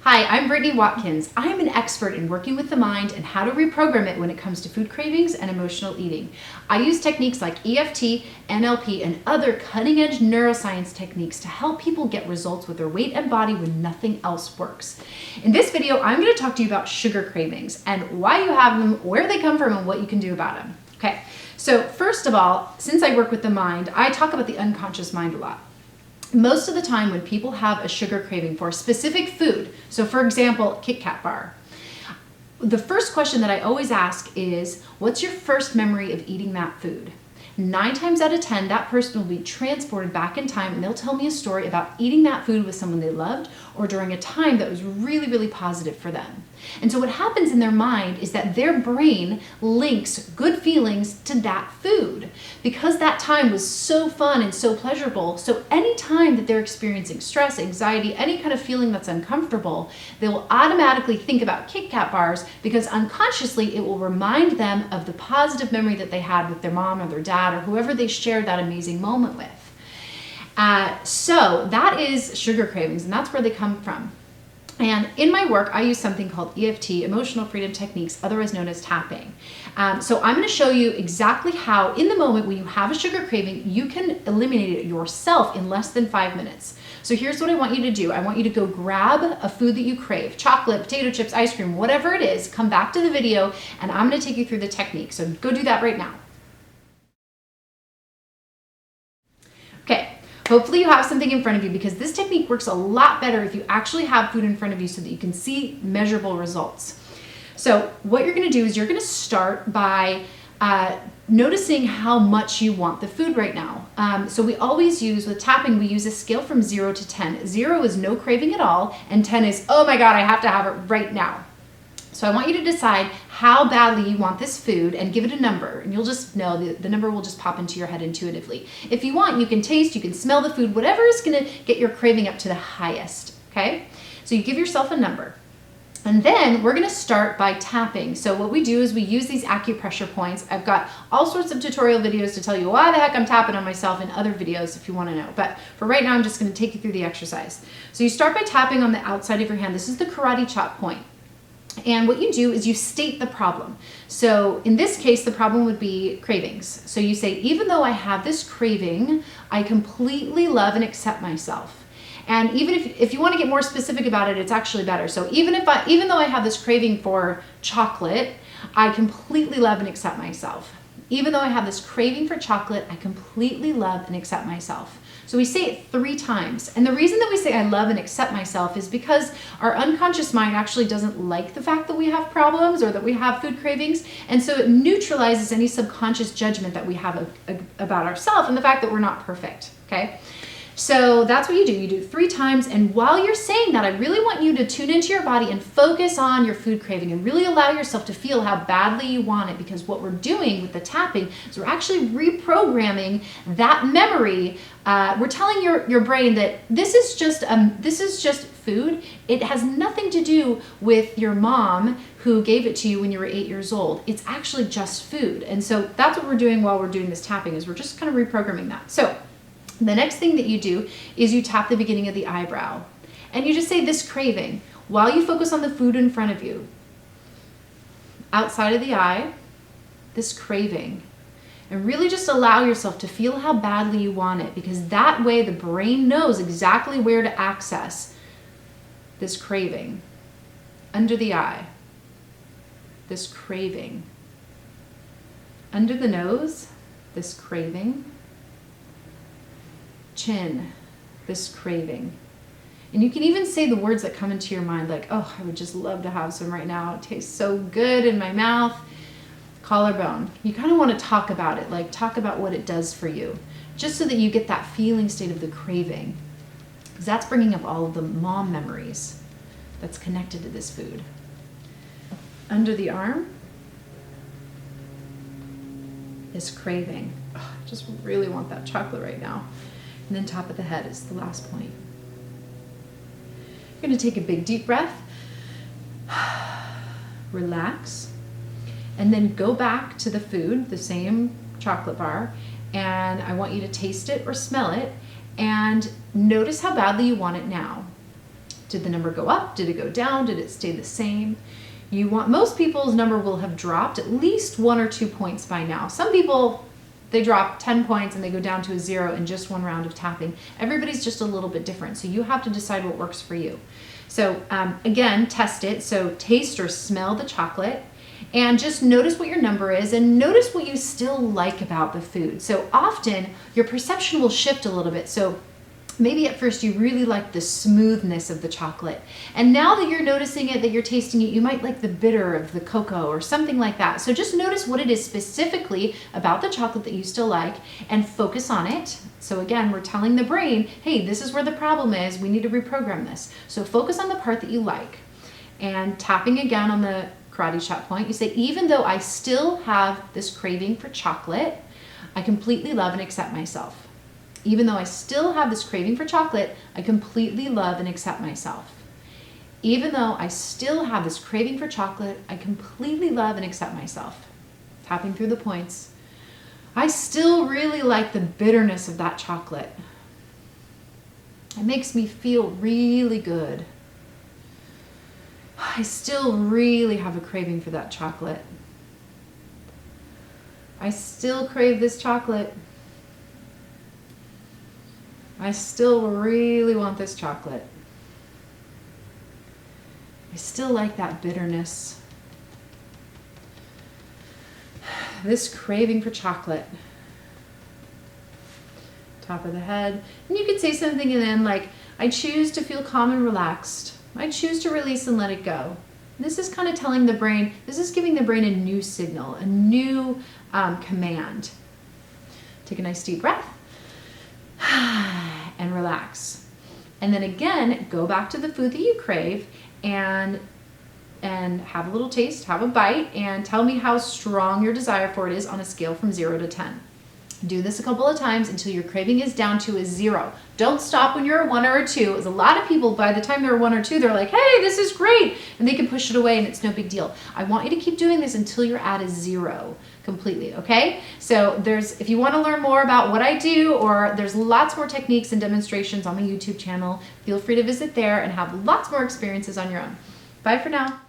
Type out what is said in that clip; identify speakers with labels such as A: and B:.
A: Hi, I'm Brittany Watkins. I'm an expert in working with the mind and how to reprogram it when it comes to food cravings and emotional eating. I use techniques like EFT, NLP, and other cutting-edge neuroscience techniques to help people get results with their weight and body when nothing else works. In this video, I'm going to talk to you about sugar cravings and why you have them, where they come from, and what you can do about them. Okay, so first of all, since I work with the mind, I talk about the unconscious mind a lot. Most of the time when people have a sugar craving for a specific food, so for example, Kit Kat bar, the first question that I always ask is, what's your first memory of eating that food? 9 times out of 10, that person will be transported back in time and they'll tell me a story about eating that food with someone they loved or during a time that was really, really positive for them. And so what happens in their mind is that their brain links good feelings to that food because that time was so fun and so pleasurable. So any time that they're experiencing stress, anxiety, any kind of feeling that's uncomfortable, they will automatically think about Kit Kat bars because unconsciously it will remind them of the positive memory that they had with their mom or their dad or whoever they shared that amazing moment with. So that is sugar cravings, and that's where they come from. And in my work, I use something called EFT, Emotional Freedom Techniques, otherwise known as tapping. So I'm going to show you exactly how, in the moment when you have a sugar craving, you can eliminate it yourself in less than 5 minutes. So here's what I want you to do. I want you to go grab a food that you crave, chocolate, potato chips, ice cream, whatever it is, come back to the video, and I'm going to take you through the technique. So go do that right now. Okay. Hopefully you have something in front of you because this technique works a lot better if you actually have food in front of you so that you can see measurable results. So what you're going to do is you're going to start by noticing how much you want the food right now. So we always use, with tapping, we use a scale from 0 to 10. 0 is no craving at all, and 10 is, oh my God, I have to have it right now. So I want you to decide how badly you want this food and give it a number. And you'll just know, the number will just pop into your head intuitively. If you want, you can taste, you can smell the food, whatever is going to get your craving up to the highest, okay? So you give yourself a number. And then we're going to start by tapping. So what we do is we use these acupressure points. I've got all sorts of tutorial videos to tell you why the heck I'm tapping on myself in other videos if you want to know. But for right now, I'm just going to take you through the exercise. So you start by tapping on the outside of your hand. This is the karate chop point. And what you do is you state the problem. So in this case, the problem would be cravings. So you say, even though I have this craving, I completely love and accept myself. And even if you want to get more specific about it, it's actually better. So even though I have this craving for chocolate, I completely love and accept myself. Even though I have this craving for chocolate, I completely love and accept myself. So we say it 3 times. And the reason that we say I love and accept myself is because our unconscious mind actually doesn't like the fact that we have problems or that we have food cravings. And so it neutralizes any subconscious judgment that we have about ourselves and the fact that we're not perfect, okay? So that's what you do. You do 3 times, and while you're saying that, I really want you to tune into your body and focus on your food craving and really allow yourself to feel how badly you want it, because what we're doing with the tapping is we're actually reprogramming that memory. We're telling your brain that this is just food. It has nothing to do with your mom who gave it to you when you were 8 years old. It's actually just food. And so that's what we're doing while we're doing this tapping, is we're just kind of reprogramming that. So the next thing that you do is you tap the beginning of the eyebrow and you just say this craving while you focus on the food in front of you. Outside of the eye, this craving. And really just allow yourself to feel how badly you want it, because that way the brain knows exactly where to access this craving. Under the eye, this craving. Under the nose, this craving. Chin, this craving. And you can even say the words that come into your mind, like, oh, I would just love to have some right now. It tastes so good in my mouth. Collarbone. You kind of want to talk about it, like talk about what it does for you, just so that you get that feeling state of the craving. Because that's bringing up all of the mom memories that's connected to this food. Under the arm, this craving. Oh, I just really want that chocolate right now. And then top of the head is the last point. You're going to take a big deep breath, relax, and then go back to the food, the same chocolate bar, and I want you to taste it or smell it and notice how badly you want it now. Did the number go up? Did it go down? Did it stay the same? Most people's number will have dropped at least 1 or 2 points by now. Some people, they drop 10 points and they go down to a 0 in just one round of tapping. Everybody's just a little bit different, so you have to decide what works for you. So again, test it. So taste or smell the chocolate and just notice what your number is and notice what you still like about the food. So often your perception will shift a little bit. So maybe at first you really like the smoothness of the chocolate. And now that you're noticing it, that you're tasting it, you might like the bitter of the cocoa or something like that. So just notice what it is specifically about the chocolate that you still like and focus on it. So again, we're telling the brain, hey, this is where the problem is. We need to reprogram this. So focus on the part that you like. And tapping again on the karate chop point, you say, even though I still have this craving for chocolate, I completely love and accept myself. Even though I still have this craving for chocolate, I completely love and accept myself. Even though I still have this craving for chocolate, I completely love and accept myself. Tapping through the points. I still really like the bitterness of that chocolate. It makes me feel really good. I still really have a craving for that chocolate. I still crave this chocolate. I still really want this chocolate. I still like that bitterness. This craving for chocolate. Top of the head. And you could say something and then like, I choose to feel calm and relaxed. I choose to release and let it go. This is kind of telling the brain, this is giving the brain a new signal, a new command. Take a nice deep breath. And relax. And then again, go back to the food that you crave and have a little taste, have a bite, and tell me how strong your desire for it is on a scale from 0 to 10. Do this a couple of times until your craving is down to a 0. Don't stop when you're a 1 or a 2. As a lot of people, by the time they're a 1 or 2, they're like, hey, this is great. And they can push it away and it's no big deal. I want you to keep doing this until you're at a 0 completely, okay? So if you want to learn more about what I do, or there's lots more techniques and demonstrations on my YouTube channel, feel free to visit there and have lots more experiences on your own. Bye for now.